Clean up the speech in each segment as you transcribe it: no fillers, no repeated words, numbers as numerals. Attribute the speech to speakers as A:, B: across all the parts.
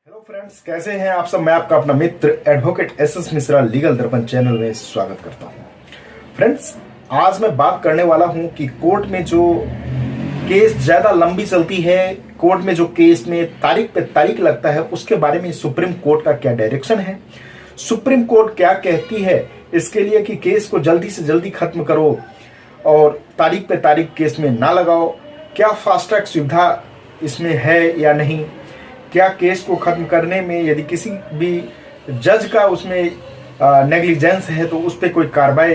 A: Hello friends, कैसे हैं आप सब। मैं आपका अपना मित्र एडवोकेट एस मिश्रा लीगल दर्पण चैनल में स्वागत करता हूं। फ्रेंड्स, आज मैं बात करने वाला हूं कि कोर्ट में जो केस ज्यादा लंबी चलती है, कोर्ट में जो केस में तारीख पे तारीख लगता है, उसके बारे में सुप्रीम कोर्ट का क्या डायरेक्शन है, सुप्रीम कोर्ट क्या कहती है इसके लिए कि केस को जल्दी से जल्दी खत्म करो और तारीख पे तारीख केस में ना लगाओ। क्या फास्ट ट्रैक सुविधा इसमें है या नहीं, क्या केस को खत्म करने में यदि किसी भी जज का उसमें नेग्लिजेंस है तो उस पर कोई कार्रवाई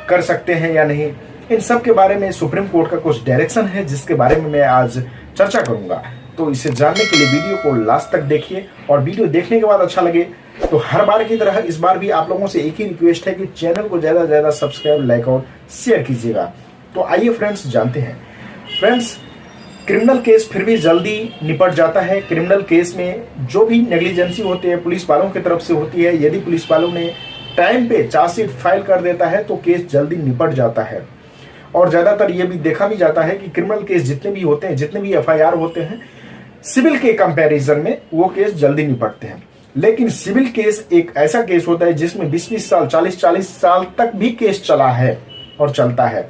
A: कर सकते हैं या नहीं, इन सब के बारे में सुप्रीम कोर्ट का कुछ डायरेक्शन है जिसके बारे में मैं आज चर्चा करूंगा। तो इसे जानने के लिए वीडियो को लास्ट तक देखिए और वीडियो देखने के बाद अच्छा लगे तो हर बार की तरह इस बार भी आप लोगों से एक ही रिक्वेस्ट है कि चैनल को ज़्यादा से ज़्यादा सब्सक्राइब, लाइक और शेयर कीजिएगा। तो आइए फ्रेंड्स, जानते हैं। फ्रेंड्स, क्रिमिनल केस फिर भी जल्दी निपट जाता है। क्रिमिनल केस में जो भी नेग्लिजेंसी होती है पुलिस वालों की तरफ से होती है, यदि पुलिस वालों ने टाइम पे चार्जशीट फाइल कर देता है तो केस जल्दी निपट जाता है। और ज़्यादातर ये भी देखा भी जाता है कि क्रिमिनल केस जितने भी होते हैं, जितने भी FIR होते हैं, सिविल के कंपैरिजन में वो केस जल्दी निपटते हैं। लेकिन सिविल केस एक ऐसा केस होता है जिसमें 20-20 साल, 40-40 साल तक भी केस चला है और चलता है।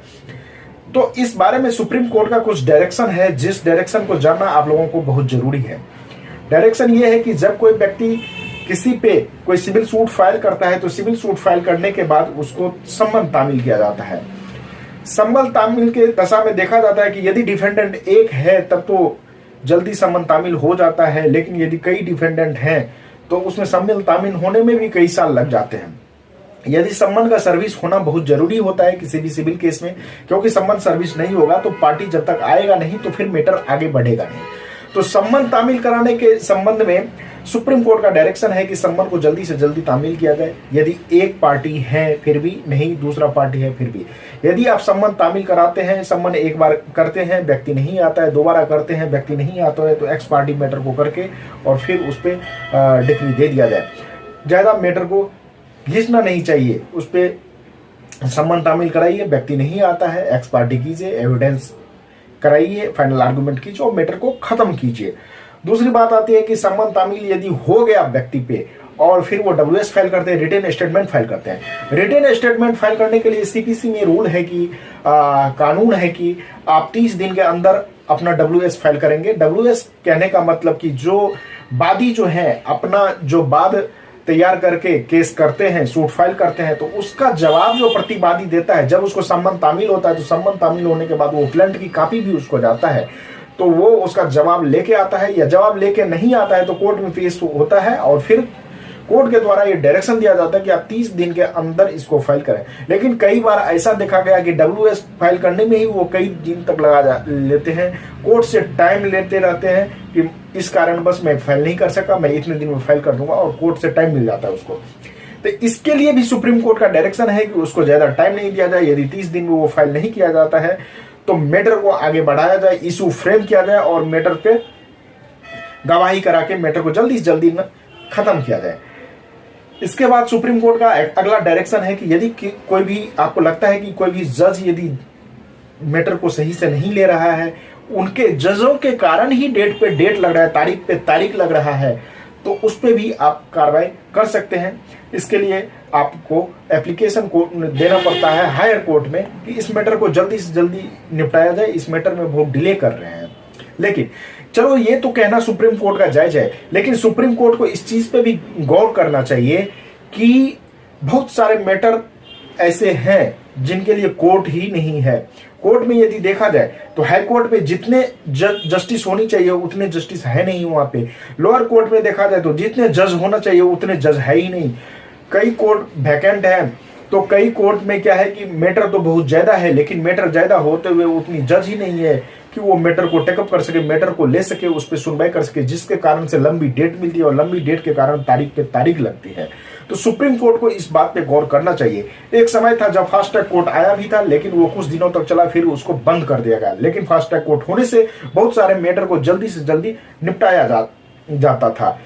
A: तो इस बारे में सुप्रीम कोर्ट का कुछ डायरेक्शन है, जिस डायरेक्शन को जानना आप लोगों को बहुत जरूरी है। डायरेक्शन ये है कि जब कोई व्यक्ति किसी पे कोई सिविल सूट फाइल करता है तो सिविल सूट फाइल करने के बाद उसको सम्मन तामील किया जाता है। सम्मन तामील के दशा में देखा जाता है कि यदि डिफेंडेंट एक है तब तो जल्दी सम्मन तामील हो जाता है, लेकिन यदि कई डिफेंडेंट हैं तो उसमें सम्मन तामील होने में भी कई साल लग जाते हैं। यदि सम्मन का सर्विस होना बहुत जरूरी होता है किसी भी सिविल केस में, क्योंकि सम्मन सर्विस नहीं होगा तो पार्टी जब तक आएगा नहीं तो फिर मैटर आगे बढ़ेगा नहीं। तो सम्मन तामील कराने के संबंध में सुप्रीम कोर्ट का डायरेक्शन है कि सम्मन को जल्दी से जल्दी तामील किया जाए। यदि एक पार्टी है फिर भी नहीं, दूसरा पार्टी है फिर भी, यदि आप सम्मन तामील कराते हैं, सम्मन एक बार करते हैं व्यक्ति नहीं आता है, दोबारा करते हैं व्यक्ति नहीं आता है, तो एक्स पार्टी मैटर को करके और फिर उस पर डिक्री दे दिया जाए। ज़्यादा मैटर को घिसना नहीं चाहिए, उस पर सम्मन तामील कराइए, व्यक्ति नहीं आता है, एक्स पार्टी कीजिए, एविडेंस कराइए, फाइनल आर्गुमेंट कीजिए और मैटर को खत्म कीजिए। दूसरी बात आती है कि सम्मन तामील यदि हो गया व्यक्ति पे और फिर वो WS फाइल करते हैं, रिटन स्टेटमेंट फाइल करते हैं। रिटन स्टेटमेंट फाइल करने के लिए CPC में रूल है कि कानून है कि आप 30 दिन के अंदर अपना WS फाइल करेंगे। WS कहने का मतलब कि जो वादी जो है अपना जो वाद तैयार करके केस करते हैं, सूट फाइल करते हैं, तो उसका जवाब जो प्रतिवादी देता है, जब उसको सम्मन तामील होता है तो सम्मन तामील होने के बाद वो प्लेंट की कॉपी भी उसको जाता है, तो वो उसका जवाब लेके आता है, या जवाब लेके नहीं आता है तो कोर्ट में पेश होता है और फिर कोर्ट के द्वारा ये डायरेक्शन दिया जाता है कि आप 30 दिन के अंदर इसको फाइल करें। लेकिन कई बार ऐसा देखा गया कि WS फाइल करने में ही वो कई दिन तक लगा लेते हैं, कोर्ट से टाइम लेते रहते हैं कि इस कारण बस मैं फाइल नहीं कर सका, मैं इतने दिन में फाइल कर दूंगा, और कोर्ट से टाइम मिल जाता है उसको। तो इसके लिए भी सुप्रीम कोर्ट का डायरेक्शन है कि उसको ज्यादा टाइम नहीं दिया जाए। यदि 30 दिन में वो फाइल नहीं किया जाता है तो मैटर को आगे बढ़ाया जाए, इशू फ्रेम किया जाए और मैटर पे गवाही करा के मैटर को जल्दी से जल्दी खत्म किया जाए। इसके बाद सुप्रीम कोर्ट का अगला डायरेक्शन है कि यदि कोई भी आपको लगता है कि कोई भी जज यदि मैटर को सही से नहीं ले रहा है, उनके जजों के कारण ही डेट पे डेट लग रहा है, तारीख पे तारीख लग रहा है, तो उस पे भी आप कार्रवाई कर सकते हैं। इसके लिए आपको एप्लीकेशन को देना पड़ता है हायर कोर्ट में कि इस मैटर को जल्दी से जल्दी निपटाया जाए, इस मैटर में बहुत डिले कर रहे हैं। लेकिन चलो, ये तो कहना सुप्रीम कोर्ट का जायज है, लेकिन सुप्रीम कोर्ट को इस चीज पे भी गौर करना चाहिए कि बहुत सारे मैटर ऐसे हैं जिनके लिए कोर्ट ही नहीं है। कोर्ट में यदि देखा जाए तो हाई कोर्ट में जितने जस्टिस होनी चाहिए उतने जस्टिस है नहीं वहां पे। लोअर कोर्ट में देखा जाए तो जितने जज होना चाहिए उतने जज है ही नहीं। कई कोर्ट वैकेंट है, तो कई कोर्ट में क्या है कि मैटर तो बहुत ज्यादा है, लेकिन मैटर ज्यादा होते हुए उतनी जज ही नहीं है कि वो मैटर को टेकअप कर सके, मैटर को ले सके, उस पर सुनवाई कर सके, जिसके कारण से लंबी डेट मिलती है और लंबी डेट के कारण तारीख पे तारीख लगती है। तो सुप्रीम कोर्ट को इस बात पे गौर करना चाहिए। एक समय था जब फास्ट ट्रैक कोर्ट आया भी था, लेकिन वो कुछ दिनों तक चला, फिर उसको बंद कर दिया गया। लेकिन फास्ट ट्रैक कोर्ट होने से बहुत सारे मैटर को जल्दी से जल्दी निपटाया जाता था।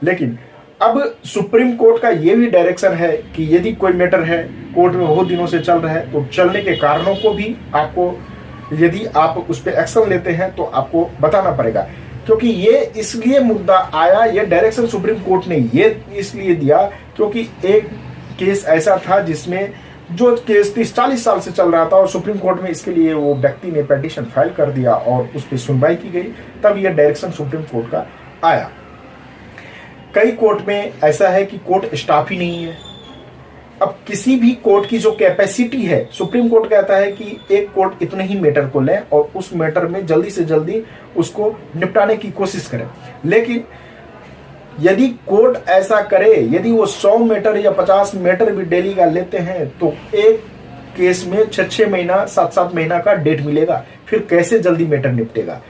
A: लेकिन अब सुप्रीम कोर्ट का ये भी डायरेक्शन है कि यदि कोई मैटर है कोर्ट में बहुत दिनों से चल रहा है तो चलने के कारणों को भी आपको, यदि आप उस पर एक्शन लेते हैं तो आपको बताना पड़ेगा। क्योंकि ये इसलिए मुद्दा आया, ये डायरेक्शन सुप्रीम कोर्ट ने ये इसलिए दिया क्योंकि एक केस ऐसा था जिसमें जो केस 30-40 साल से चल रहा था और सुप्रीम कोर्ट में इसके लिए वो व्यक्ति ने पिटीशन फाइल कर दिया और उस पर सुनवाई की गई, तब ये डायरेक्शन सुप्रीम कोर्ट का आया। कई कोर्ट में ऐसा है कि कोर्ट स्टाफ ही नहीं है। अब किसी भी कोर्ट की जो कैपेसिटी है, सुप्रीम कोर्ट कहता है कि एक कोर्ट इतने ही मैटर को ले और उस मैटर में जल्दी से जल्दी उसको निपटाने की कोशिश करे। लेकिन यदि कोर्ट ऐसा करे, यदि वो 100 मैटर या 50 मैटर भी डेली का लेते हैं तो एक केस में 6-6 महीना 7-7 महीना का डेट मिलेगा, फिर कैसे जल्दी मैटर निपटेगा।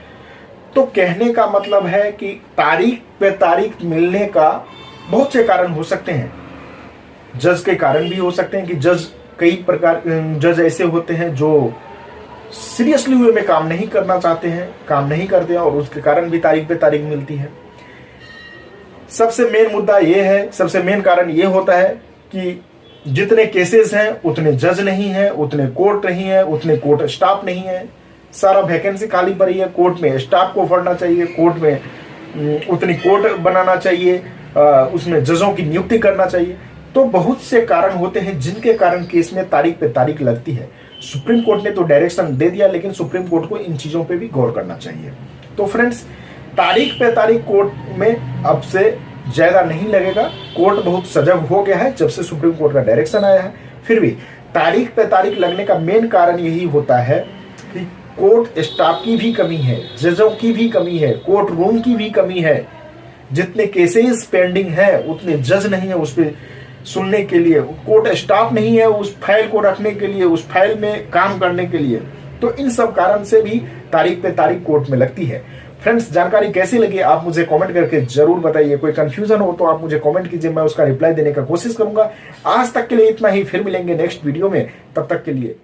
A: तो कहने का मतलब है कि तारीख पे तारीख मिलने का बहुत से कारण हो सकते हैं। जज के कारण भी हो सकते हैं कि जज ऐसे होते हैं जो सीरियसली वे में काम नहीं करना चाहते हैं, काम नहीं करते हैं और उसके कारण भी तारीख पे तारीख मिलती है। सबसे मेन मुद्दा ये है, सबसे मेन कारण ये होता है कि जितने केसेस हैं उतने जज नहीं है, उतने कोर्ट नहीं है, उतने कोर्ट स्टाफ नहीं है। सारा वैकेंसी खाली पड़ी है। कोर्ट में स्टाफ को भरना चाहिए, कोर्ट में उतनी कोर्ट बनाना चाहिए, उसमें जजों की नियुक्ति करना चाहिए। तो बहुत से कारण होते हैं जिनके कारण केस में तारीख पे तारीख लगती है। सुप्रीम कोर्ट ने तो डायरेक्शन दे दिया, लेकिन सुप्रीम कोर्ट को इन चीजों पे भी गौर करना चाहिए। तो फ्रेंड्स, तारीख पे तारीख कोर्ट में अब से ज्यादा नहीं लगेगा। कोर्ट बहुत सजग हो गया है जब से सुप्रीम कोर्ट का डायरेक्शन आया है। फिर भी तारीख पे तारीख लगने का मेन कारण यही होता है कि कोर्ट स्टाफ की भी कमी है, जजों की भी कमी है, कोर्ट रूम की भी कमी है। जितने केसेस पेंडिंग है उतने जज नहीं है उस पर सुनने के लिए, कोर्ट स्टाफ नहीं है उस फाइल को रखने के लिए, उस फाइल में काम करने के लिए। तो इन सब कारण से भी तारीख पे तारीख कोर्ट में लगती है। फ्रेंड्स, जानकारी कैसी लगी आप मुझे कमेंट करके जरूर बताइए। कोई कंफ्यूजन हो तो आप मुझे कमेंट कीजिए, मैं उसका रिप्लाई देने का कोशिश करूंगा। आज तक के लिए इतना ही, फिर मिलेंगे नेक्स्ट वीडियो में। तब तक के लिए